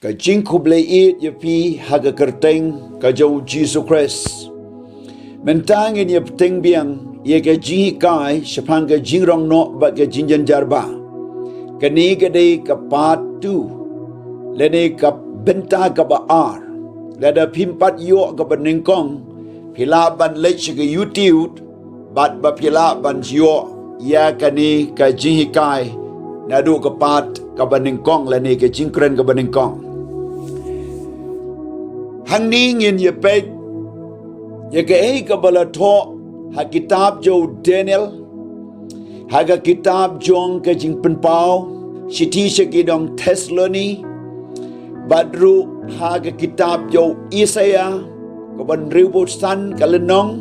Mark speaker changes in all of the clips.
Speaker 1: ka jing kubleit ya pi haga kerteng ka jau Jesus Christ mentang in ya peteng biang ya ka jing kai shapang ka jing rong no ba ka jing jan jarba kani ka dei ka patu lene ka benta ka ba ar lada pimpat yo ka benengkong pila ban lech ka YouTube bat ba pila ban yo ya kani ka jing kai nadu ka pat ka benengkong lene ka jing kren ka benengkong hang ni ngin ye pek ye ke ei ka bala tho ha kitab jo Daniel ha ga kitab jong ka jing pen pau siti se ki dong Thessaloni badru ha ga kitab jo Isaiah ka ban ribu san ka lenong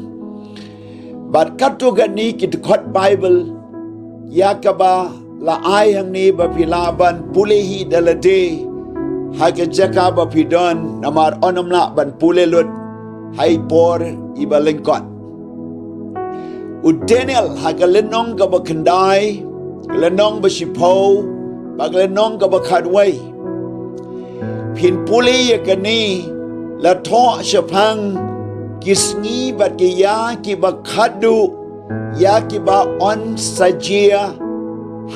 Speaker 1: bad katu ga ni kit khot Bible ya ka ba la ai hang ni ba pilaban pulehi dalade haga jaka ba pidon namar onomla ban pulelut hai por ibalengkot u Daniel haga lenong ka ba kendai lenong ba sipau ba lenong ka ba khadwai pin puli ya kani la tho shapang kisni ba ki ya ki ba khadu ya ki ba on sajia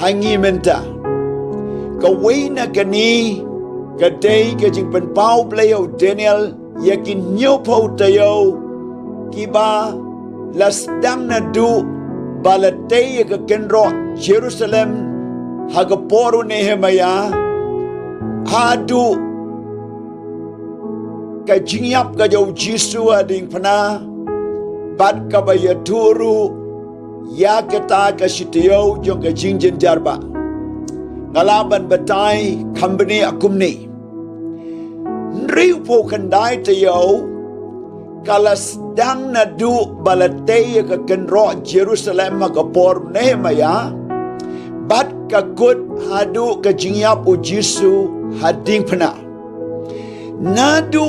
Speaker 1: hangi menta ka waina kani kadai ka jing pen pau playo Daniel yakin nyo pau tayo kiba las dang na du balatay ka kenro Jerusalem haga poru Nehemiah hadu ka jingyap ka jau Jisu ading pana bat ka bayaturu ya kata ka sitiyo jong ka jingjen jarba ngalaban batay company akumni riu po kandai tayo kalas dang na du balatay ka kenro Jerusalem magapor Nehemiah bat ka kut hadu ka jingyap o Jisu hading pana nadu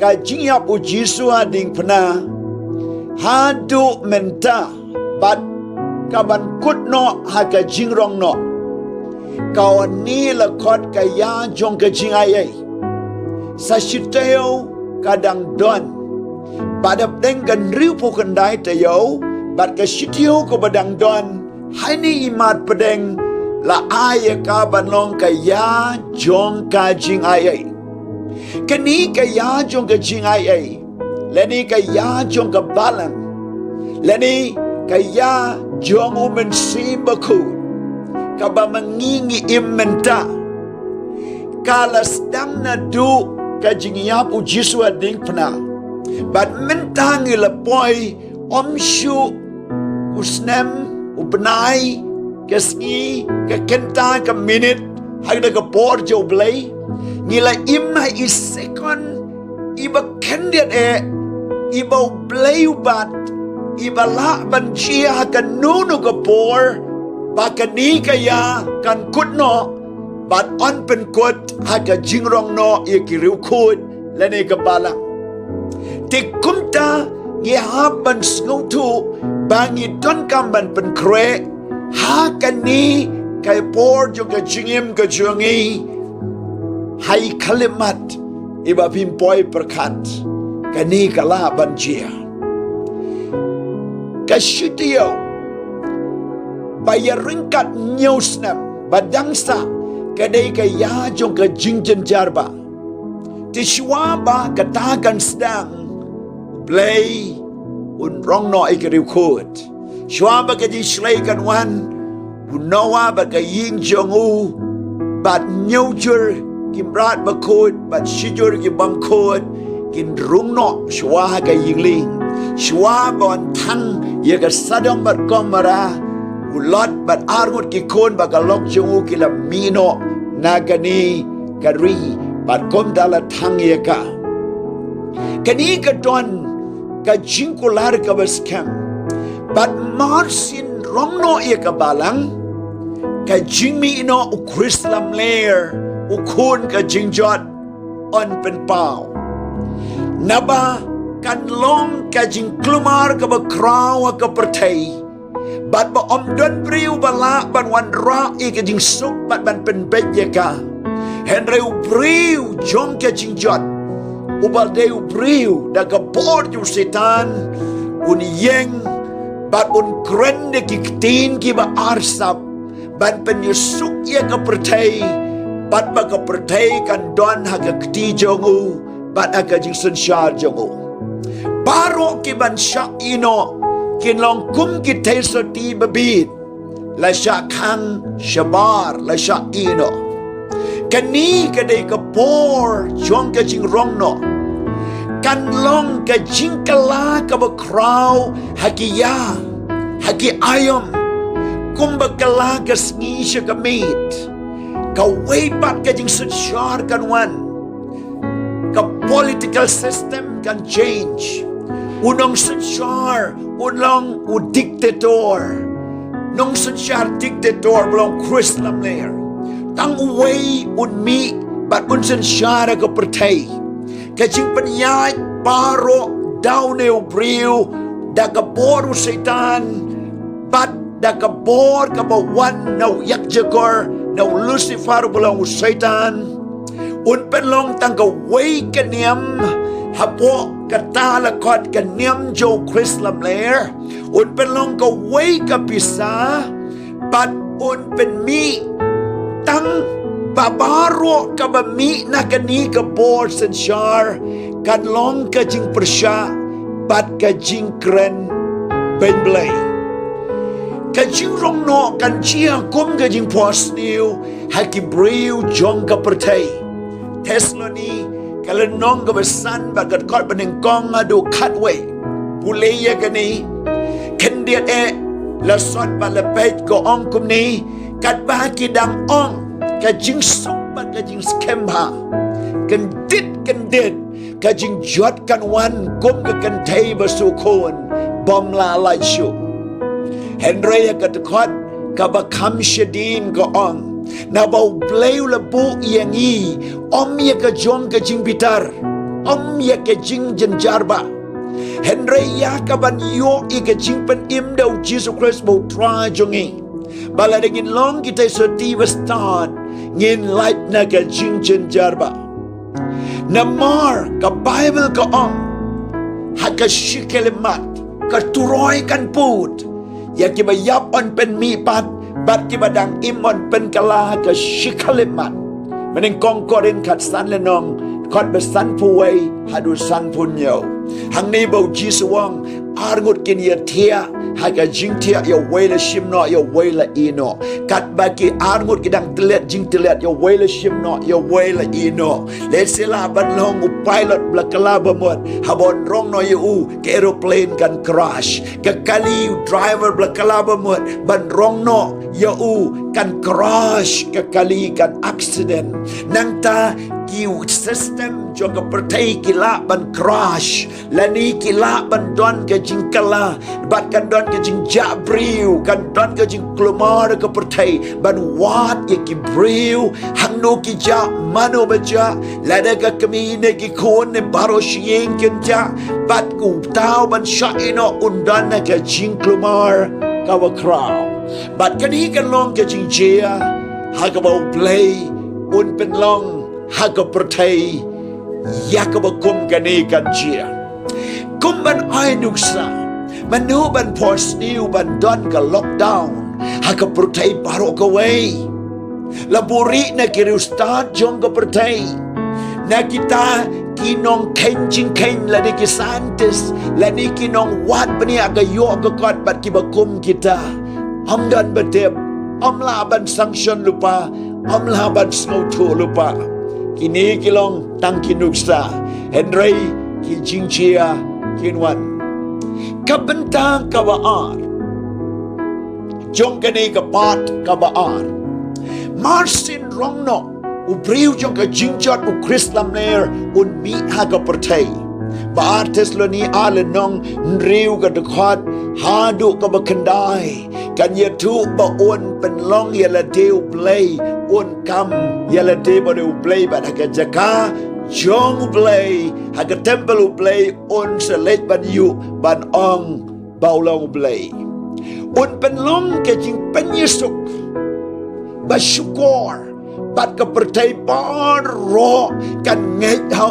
Speaker 1: ka jingyap o Jisu hading pana hadu menta bat kaban kut no haka jingrong no kawan ni lakot kaya jong ka jingayay sa sitayo kadang don badap dengan riu po kendai tayo bat ka sitayo ko badang don hai ni imat pedeng la aya ka banong kaya jong ka jingayay kani kaya jong ka jingayay leni kaya jong ka balang leni kaya jong umensimbaku kaba mangingi imenta kalas dang na du ka jingyap u Jisu ading pna bat mentangi lapoy omshu usnem ubnai kasni ka kenta ka minute hagda ka por jo blay ngila imma is second iba kendiat iba blay bat iba la ban chia ka nunu ka por bakani kaya kan kutno bat on pen kut haka jingrong no ikiriu kut lene kabala tikumta ngi haban sngutu bangi don kamban pen kre hakani kai por jo ka jingim ka jungi hai kalimat iba pimpoy perkat kani kala banjia kasyutiyo bayar ringkat nyusnam badangsa kadai kaya jong ka jingjen jarba tishwaba katakan sedang play un rong no ikriu kut shwaba ka dishlay kan wan unawa ba ka ying jongu bat nyujur kimrat ba kut bat shijur ki bam kut kin rung no shwa ka yingling shwa bon thang ye ka sadam bat komara ulot bat argut ki kon bagalok jungu kila mino nagani kari bat kom dala thang ye ka kani ka don ka jingkular ka baskem bat marsin romno ye ka balang ka jingmi no ukrislam layer ukun ka jingjot on pen pau naba kan long ka jingklumar ka bakraw ka pertai bat ba om don briu bala ban wan ra ikajing suk bat ban pen bejeka Henry ubriu jong ke jingjot. Ubalde ubriu daga bor ju setan un yeng bat un kren de kiktin ki ba arsap ban penyusuk ye ka pertai bat ba ka pertai kan don ha ka kti jongu bat aga jing sun shar jongu baro ki ban syak ino kin long kum ki te so ti babit la syak khang shabar la syak ino kani ka de ka por jong ka jing rong no kan long ka jingkala ka ba kraw hakiya haki ayam kumba kala ka sngi siya ka meet ka way back ka jing sudyar kan wan ka political system kan change unong sudyar unong u dictator nong sudyar dictator belong Chris Lamler tang way un mi bat un sudyar ka pertai kajing penyai baro dauneu briu daga boru setan bat daga bor kabawan nau yak jagor nau Lucifer belong setan un penlong tangga wei keniam hapo kata lakot keniam jo Chris Lamler un penlong ka wei kapisa bat un pen mi tang babaro ka bami na kani ka bor sensyar kan long ka jing persya bat ka jing kren ben blay ka jing rong no kan chia kum ka jing pos niu haki briu jong ka pertai Tesla ni kala nong ka besan bat kat kot beneng kong adu katway puleya kani kendia la sot ba la pet ko ong kum ni kat ba kidang ong kajing sobat kajing skemha kendit kajing jot kan wan kum ke kentei basukon bom la lai shu Henry katkot kabakam shedin ko ong na bau bleu la bu yangi om ya ka jong kajing bitar om ya kajing jenjarba Henry ya kaban yo I kajing pen im dau Jesus Christ bau tra jongi bala dengin long kita seti start ngin light na ka jing jarba namar ka Bible ka ong haka shikelemat ka turoy kan put ya kiba yap on pen mi pat bat kiba dang imon pen kala ka shikelemat meneng kong korin kat san lenong kot besan puway hadu san punyo hang ni bau jisuang argut kin ya tia haka jing tia ya wela shimno ya wela ino kat baki argut kidang telet jing telet ya wela shimno ya wela ino let sila ban long u pilot blakala bamot habon rong no ya u ke aeroplane kan crash ke kali driver blakala bamot ban rong no ya u kan crash ke kali kan accident nang ta ki system joga pertai kila ban crash lani kila ban don ke jingkala bat kan don ke jing jabriu kan don ke jing klumar ke pertai ban wat ye ki briu hangno ki ja mano baja lada ka kami ne ki kon ne baro shing ken ja bat ku tau ban sha ino undan na ke jing klumar ka wa kraw bat kan hi kan long ke jing jia ha ka bau play un pen long haga pertai yakaba kum kani kan jia kumban ai nuksa manu ban pos niu ban don ka lockdown haga pertai baro ka way laburi na kiri ustad jong ka pertai na kita kinong kenjing ken la ni kisantis la ni kinong wat bani aga yo ka kot bat kibakum kita am dan betep am laban sanction lupa am laban snow to lupa kini kilong tang kinuksa Henry ki jingchia kinwan kabentang kabaar jong kani kapat kabaar Marsin rongno ubriu jong ka jingjot u Chris Lamler un mi ha ka pertai baar Tesloni alenong nriu ka dekat hadu ka bakandai kan ye tu ba on penlong ye la deu play on kam ye la de ba deu play ba ka jaka jong play ha ka temple play on select ban yu ban ong baulong play on penlong ke jing penyesuk ba syukur บัดกับประเทศบารอกันเงยเฮา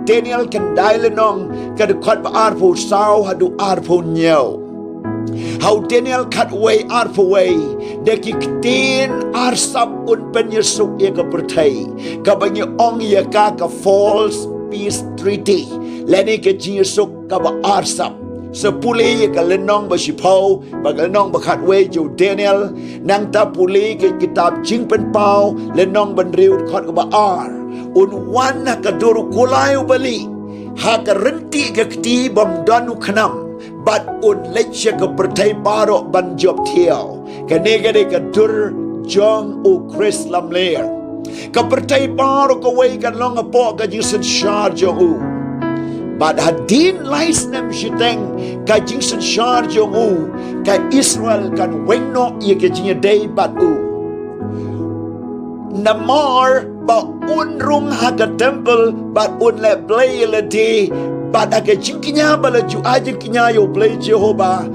Speaker 1: เดนิเอลกันได้เลยน้องกันดูขัดอาร์ผู้สาวหาดูอาร์ผู้เหนียวเฮาเดนิเอลขัดไว้อาร์ผู้ไว้เด็กกิตีนอาร์ซับอุนเป็นยสุกเอกประเทศกับบังยองยากากับ false peace treaty และนี่ก็จิยสุกกับอาร์ซับsepuli ke lenong bersipau bag lenong bekat we jo Daniel nang ta puli ke kitab jing pen pau lenong ben riu khot ke ba ar un wan ka dur kulai bali ha ka renti ke ti bom donu khnam bat un leche ke pertai baro ban job thiau ke ne ke ka dur jong u Chris lamler ka pertai baro ko we kan long apo ka jisin charge u But hadin lais nem shiteng ka jingsen shar jong u ka Israel kan wengno ye ke jinga day bat u namar ba un rung ha ka temple bat un le play le di bat ka jingkinya bala ju ajin kinya yo play Jehovah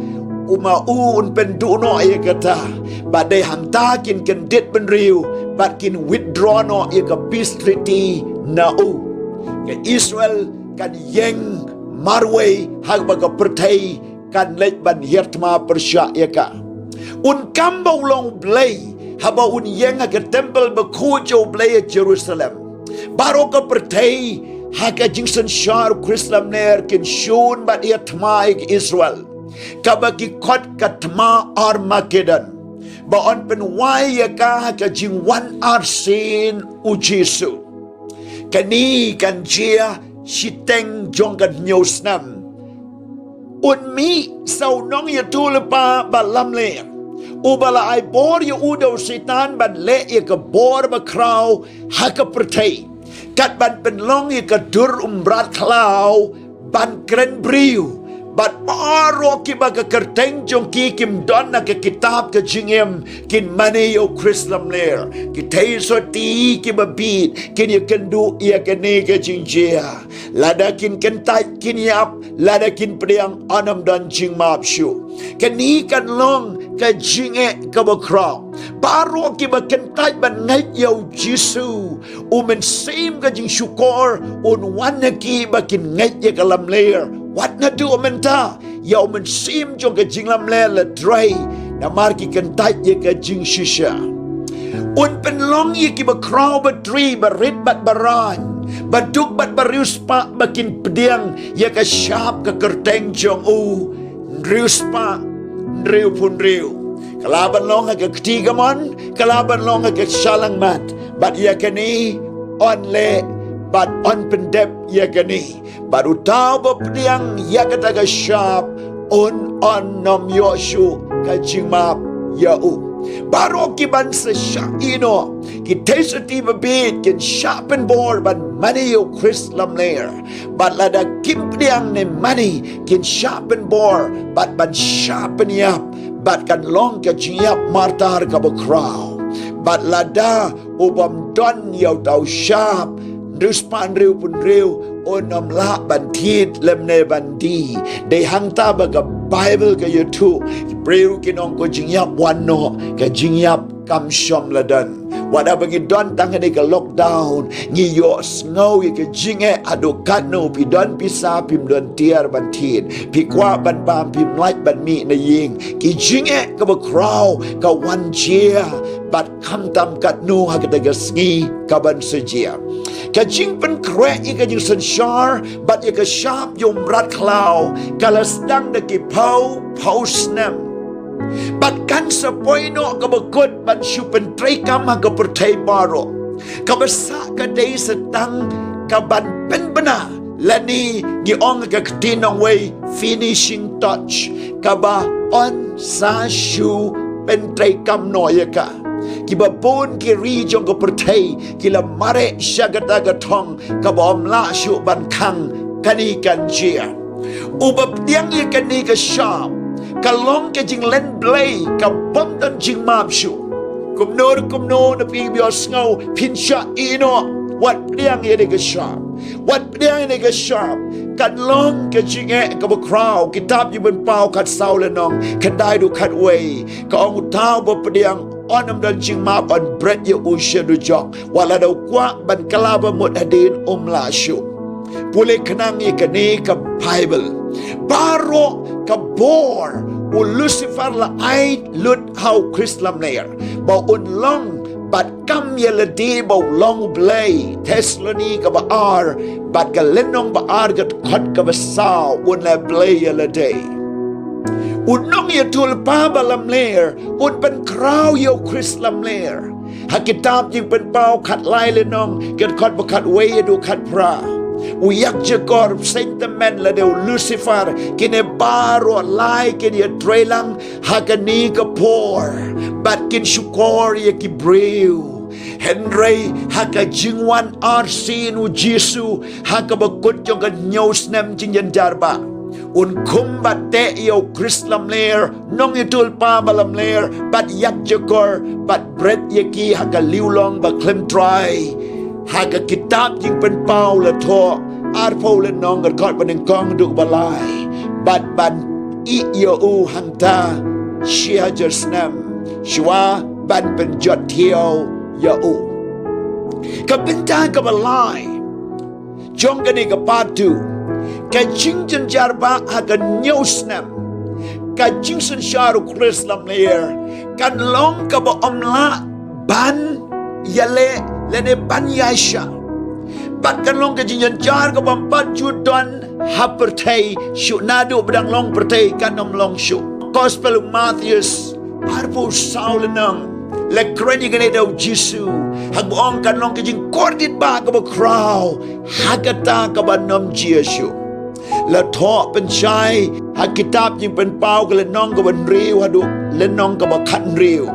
Speaker 1: uma un pen du no ye kata bat de hanta kin ken det ben riu bat kin withdraw no ye ka peace treaty na u ke Israel kan yeng marway hag baga pertai kan lej ban hirtma persya yaka un kambau long blay haba un yeng hag temple ba kujo blay Jerusalem baro ka pertai hag jingsen shar Chrislam ner kin shun ban hirtma Israel kabagi kot katma Armageddon ba on pen wai yaka hag jing wan arsin ujisu kani kan jia Shiteng jonggan nyosnam un mi sau nong ya tu lepa balam le u bala ai bor ya udo setan ban le ya ka bor ba kraw ha ka pertai kat ban pen long ya ka dur umbrat klau ban kren briu bat paro ki ba ka kerteng jong ki kim don na ka kitab ka jingem kin mane yo Chrislam ler ki thai so ti ki ba bit kin ya kan du ya ka ne ka jingjia lada kin kan tai kin yap lada kin priang anam dan jing map shu kan ni kan long ka jinge ka ba kraw paro ki ba kan tai ban ngai yo Jesu men sim ka jing shukor un wan ki ba kin ngai ya ka lam ler What na do menta ya men sim jong ka jing lam le la dray na mar ki kan tai ye ka jing shisha un pen long ye ki ba kraw ba tree ba rit bat baran ba duk bat barius pa ba kin pediang ye ka shap ka kerteng jong u rius pa riu pun riu kalaban long ka ketiga mon kalaban long ka shalang mat bat ye ka ni on le bat on pendep ya gani baru tahu bepediang ya kata ke syap on nom yoshu ka jingmap ya u baru kiban sesyak ino ki teseti bebit kin syapen bor ban mani yo Chris lamler bat lada kim pediang ne mani kin syapen bor bat ban syapen yap bat kan long ka jingyap martar ka bokraw bat lada ubam don yo tau syap Ruspan riu pun riu onam la bantit lemne bandi de hangta baga Bible ka yutu breu kinong ko jingyap wano ka jingyap kam shom ladan wada bagi don tangane ka lockdown ngi yo ngau ka jinge ado kanu pi don pisa pim don tiar bantit pi kwa ban bam pim like ban mi na ying ki jinge ka ba crow ka wan chia bat kam tam kat nu ha ka ga sngi ka ban sejia ka jing pen kre i ka jing sen shar bat i ka sharp yom rat klau kala sedang de ki pau snem bat kan sapoino ka bakut ban shu pen trai kam ha ka pertai baro ka basa ka dei setang ka ban pen bena lani ni ong ka tinong way finishing touch ka ba on sa shu pen trai kam no ya ka kiba pun ki ri jong ko pertai kila mare syagata gatong ka bom la shu ban kang kani kan chia ubab diang ye kani ka sham ka long ka jing len blay ka bom dan jing map shu kumno na pi bio snow pin sha ino wat diang ye ka sham wat diang ye ka sham kan long ka jing e ka ba kraw kitab yu ben pau kat sau le nong kan dai du kat way ka ong tao ba diang onam dan jing ma on bread ya usha du jok wala daw kwa ban kalaba mot adin la shu pule kenang ye kani ka Bible baro ka bor u Lucifer la ai lut how Chrislam nair ba un long bat kam ye la di ba long blay Tesla ni ka ba ar bat ka lenong ba ar gat khot ka ba saw un la blay ye la day unong ya tul pa balam ler un pen kraw yo Chris lam ler hakitab jing pen pau khat lai le nong gat khot ba khat we du khat pra uyak je kor sentiment la de Lucifer kine baro lai kine trelang hakani ka por bat kin shukor ye ki brew Henry haka jingwan arsin u Jesu haka ba kut jong ka nyos nem jing yan jarba un kumbat te yo Chrislam ler nong itul pa balam ler bat yak jekor bat bread yaki haka liulong ba klem try haka kitab jing pen pau la tho ar pau le nong gat kot ban kong du balai bat ban I yo u hanta shia jersnam shwa ban pen jot thiao yo u ka benta ka balai jong gani ka patu ka jing jan jarba haka nyosnam ka jing sun sharu Chrislam ler kan long ka ba omla ban yale lene ban yasha bat kan long ka jing jan jar ka ba pat judon hapertai shu nadu bedang long pertai kan nom long shu Gospel of Matthew arpo saulenang le kreni gane daw Jesu hagbuong kan long ka jing kordit ba ka ba kraw hagata ka ba nom Jesu la tho pen chai ha kitab jing pen pau ka le nong ka ban riu hadu le nong ka ba khat riu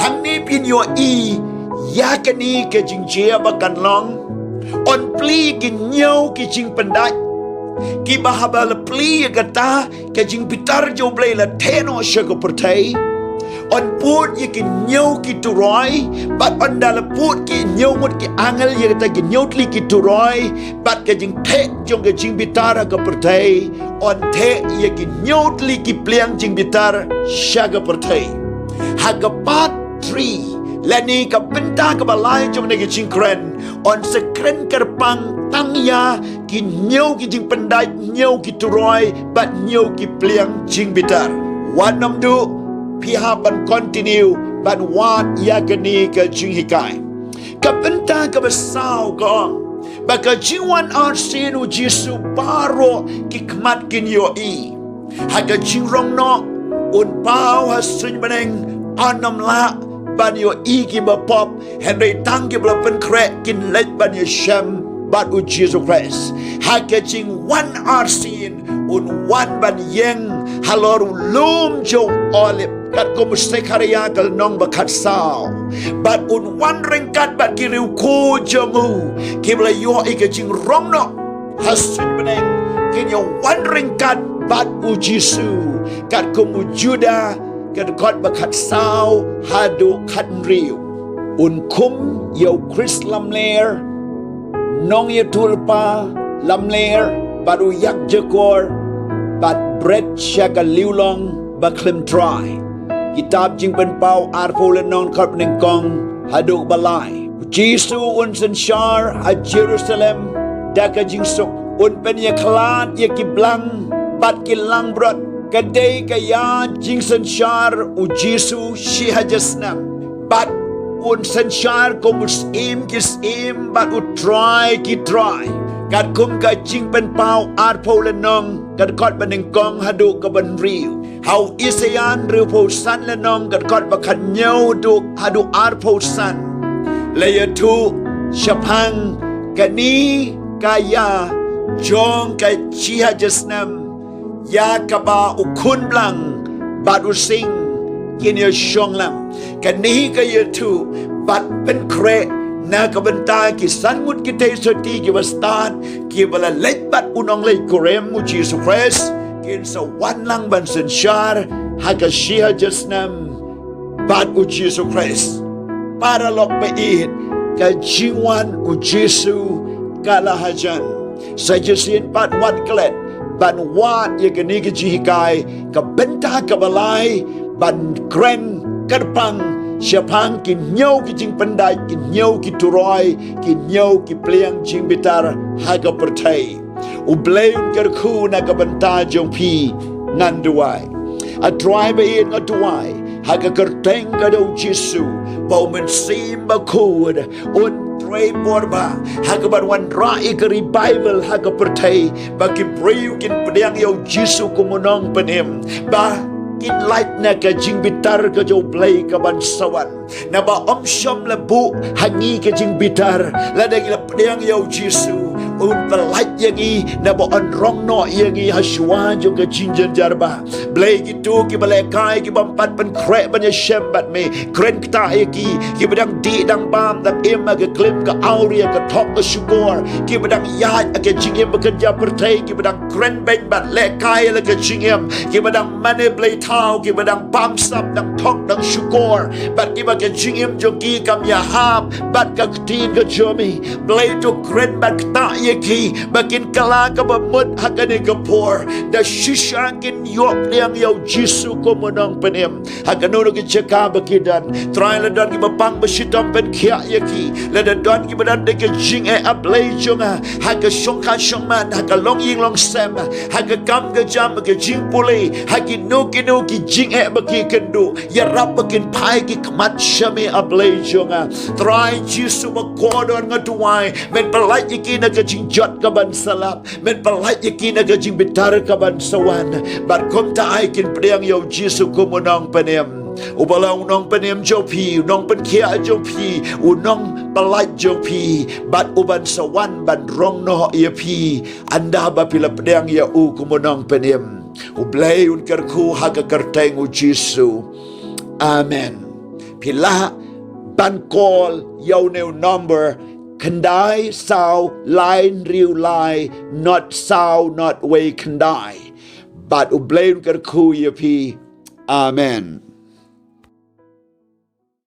Speaker 1: hang ni pin yo I ya ka ni ke jing chia ba kan long on pli ki nyau ki jing pendai ki ba ha ba le pli ka ta ke jing pitar jo ble la theno she ko pertai on put ye ki nyau ki turoi bat on dala put ki nyau mut ki angel ye ta ki nyau tli ki turoi bat ke jing the jong ke jing bitara ka pertai on the ye ki nyau tli ki pliang jing bitar shaga pertai haga pat 3 lani ka benta ka balai jong ne ki jing kren on sekren kerpang tangya ki nyau ki jing pendai nyau ki turoi bat nyau ki pliang jing bitar wanam du pihak ban continue ban wat yakani ke jing hikai kapenta ka besau gong baka jingwan arsinu Jesu baro kikmat kin yo I haga jingrong no un pau hasun baneng anam la ban yo I ki ba pop Henry tang ki bla pen krek kin let ban yo shem bat u Jesus Christ haga jing one arsin un one ban yeng halor lum jo olip kat ko mesti karya kal nong bakat sao bat un wan rengkat bat kiriu ko jamu kibla yo ike jing rong no hasin beneng kin yo wan rengkat bat u Jesu kat ko mu juda kat kot bakat sao hadu kat riu un kum yo Chrislam ler nong ye tulpa lam ler baru yak jekor bat bread shaka liulong baklim try kitab jing pen pau arpo le non kap ning kong haduk balai Jesu un sen shar a Jerusalem daka jing sok un pen ye klat ye ki blang bat ki lang brot kadai kaya jing sen shar u Jesu shi hajasnam bat un sen shar ko musim kis im bat u try ki try kat kum ka jing pen pau arpo le nong kat kot baning kong haduk ka ban riu how isayan riu po san le nong kat kot bakan nyau du hadu arpo san laya tu shapang kani kaya jong ka chiha jasnam ya kaba ukun blang badu sing kini shonglam kani kaya tu bat pen kre na kabenta ki sanmut ki te soti ki wastan ki bala letbat unong lay korem mu Jesus Christ kin sa wan lang ban sen shar haga shia jasnam bat u Jesus Christ para lok pa it ka jingwan u Jesu kalahajan sa jesin pat wat klet ban wat ye kani ki jihikai ka benta ka balai ban kren kerpang Siapang ki nyau ki jing pandai ki nyau ki turoi ki nyau ki pliang jing bitar haga pertai. Ubleun kerku na kabanta jong pi nganduai. A drive in a duai haga kerteng kado Jesu. Bau mensim bakud un tray borba haga barwan rai ke revival haga pertai bagi priu kin pedang yo Jesu kumunong penim ba kin light na ka jing bitar ka jo play ka ban sawan na ba omsyom lebu hangi ka jing bitar la dang la pedang yo Jesu un light yangi na ba on rong no yangi haswa jo ka jing jarba play gitu ki balai kai ki bampat ban kre ban ya shembat me kren kita ki bedang di dang bam dang em ka klim ka auria ka top ka sugar ki bedang yat ka jing em bekerja pertai ki bedang kren ben bat le kai la ka jing em ki bedang mane play tau ki bedang pam sap dang tok dang sugar bat ki ba ka jing em jogi kam ya ham bat ka tin ka jomi play to kren bat ta ye ki bakin kala ka ba mut hakane ka por da shishankin yok liang yo Jesu ko monong penem hakano ki cheka bakidan try la dan ki bapang basitam pen kia ye ki la da don ki badan de ke jing e ablay jonga haka shongka shongman haka long ying long sem haka kam ke jam ke jing pulei haki no ki jing e baki kendu ya rap bakin pai ki kmat shame ablay jonga try Jesu ba kodon ngatuai men palai ki na ke jing jot ka ban salap men palai ki na ke jing bitar ka ban sawan bar kom ta ai kin priang yo Jesu ko monong penem ubala unong penem jopi unong pen kia jopi unong palai jopi bat uban sawan ban rong no ia pi anda ba pila pedang ya u kumonong penem ublay un kerku haga kerteng u Jesu amen pila ban call yo new number kandai sao line riu lai not sao not way kandai but ublay un kerku ya pi amen.